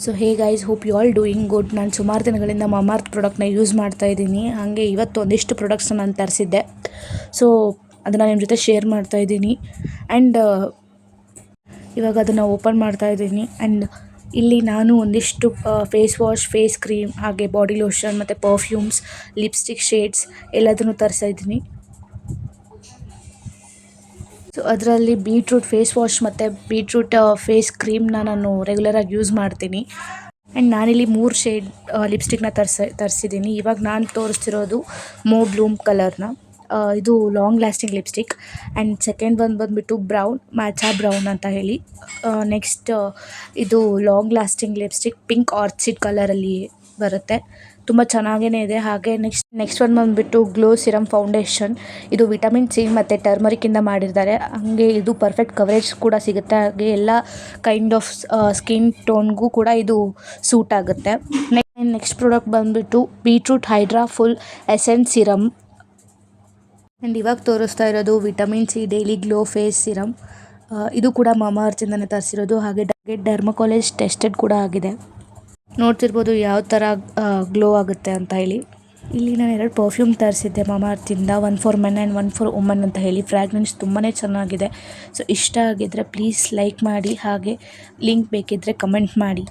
So hey guys, hope you all doing good. ನಾನು ಸುಮಾರು ದಿನಗಳಿಂದ ಮಾಮಾರ್ತ್ ಪ್ರಾಡಕ್ಟ್ನ ಯೂಸ್ ಮಾಡ್ತಾ ಇದ್ದೀನಿ. ಹಾಗೆ ಇವತ್ತು ಒಂದಿಷ್ಟು ಪ್ರಾಡಕ್ಟ್ಸ್ನ ನಾನು ತರಿಸಿದ್ದೆ. ಸೊ ಅದನ್ನು ನಿಮ್ಮ ಜೊತೆ ಶೇರ್ ಮಾಡ್ತಾ ಇದ್ದೀನಿ. ಆ್ಯಂಡ್ ಇವಾಗ ಅದನ್ನು ಓಪನ್ ಮಾಡ್ತಾ ಇದ್ದೀನಿ. ಆ್ಯಂಡ್ ಇಲ್ಲಿ ನಾನು ಒಂದಿಷ್ಟು ಫೇಸ್ ವಾಶ್, ಫೇಸ್ ಕ್ರೀಮ್, ಹಾಗೆ ಬಾಡಿ ಲೋಷನ್ ಮತ್ತು ಪರ್ಫ್ಯೂಮ್ಸ್, ಲಿಪ್ಸ್ಟಿಕ್ ಶೇಡ್ಸ್ ಎಲ್ಲದನ್ನು ತರಿಸ್ತಾ ಇದ್ದೀನಿ. ಸೊ ಅದರಲ್ಲಿ ಬೀಟ್ರೂಟ್ ಫೇಸ್ ವಾಶ್ ಮತ್ತು ಬೀಟ್ರೂಟ್ ಫೇಸ್ ಕ್ರೀಮ್ನ ನಾನು ರೆಗ್ಯುಲರಾಗಿ ಯೂಸ್ ಮಾಡ್ತೀನಿ. ಆ್ಯಂಡ್ ನಾನಿಲ್ಲಿ 3 ಶೇಡ್ ಲಿಪ್ಸ್ಟಿಕ್ನ ತರಿಸಿದ್ದೀನಿ. ಇವಾಗ ನಾನು ತೋರಿಸ್ತಿರೋದು ಮೋ ಬ್ಲೂಮ್ ಕಲರ್ನ. ಇದು long lasting lipstick. And second ಒಂದು ಬಂದುಬಿಟ್ಟು ಬ್ರೌನ್, ಮ್ಯಾಚಾ ಬ್ರೌನ್ ಅಂತ ಹೇಳಿ. ನೆಕ್ಸ್ಟ್ ಇದು long lasting lipstick pink orchid ಕಲರಲ್ಲಿ ಬರುತ್ತೆ. ತುಂಬ ಚೆನ್ನಾಗೇ ಇದೆ. ಹಾಗೆ ನೆಕ್ಸ್ಟ್ ಒಂದು ಬಂದುಬಿಟ್ಟು ಗ್ಲೋ ಸಿರಮ್ ಫೌಂಡೇಶನ್. ಇದು ವಿಟಮಿನ್ ಸಿ ಮತ್ತು ಟರ್ಮರಿಕ್ಕಿಂದ ಮಾಡಿದ್ದಾರೆ. ಹಾಗೆ ಇದು ಪರ್ಫೆಕ್ಟ್ ಕವರೇಜ್ ಕೂಡ ಸಿಗುತ್ತೆ. ಹಾಗೆ ಎಲ್ಲ ಕೈಂಡ್ ಆಫ್ ಸ್ಕಿನ್ ಟೋನ್ಗೂ ಕೂಡ ಇದು ಸೂಟ್ ಆಗುತ್ತೆ. ನೆಕ್ಸ್ಟ್ ಪ್ರಾಡಕ್ಟ್ ಬಂದುಬಿಟ್ಟು beetroot hydra full essence serum. And ಇವಾಗ ತೋರಿಸ್ತಾ ಇರೋದು vitamin C daily glow face serum. ಇದು ಕೂಡ ಮಾಮಾಅರ್ತಿಂದನೇ ತರಿಸಿರೋದು. ಹಾಗೆ ಡರ್ಮಕಾಲಜಿ ಟೆಸ್ಟೆಡ್ ಕೂಡ ಆಗಿದೆ. ನೋಡ್ತಿರ್ಬೋದು ಯಾವ ಥರ ಗ್ಲೋ ಆಗುತ್ತೆ ಅಂತ ಹೇಳಿ. ಇಲ್ಲಿ ನಾನು 2 ಪರ್ಫ್ಯೂಮ್ ತರಿಸಿದ್ದೆ ಮಾಮಾಅರ್ತಿಂದ, one for men and one for woman ಅಂತ ಹೇಳಿ. ಫ್ರ್ಯಾಗ್ರೆನ್ಸ್ ತುಂಬಾ ಚೆನ್ನಾಗಿದೆ. ಸೊ ಇಷ್ಟ ಆಗಿದ್ದರೆ ಪ್ಲೀಸ್ ಲೈಕ್ ಮಾಡಿ, ಹಾಗೆ ಲಿಂಕ್ ಬೇಕಿದ್ದರೆ ಕಮೆಂಟ್ ಮಾಡಿ.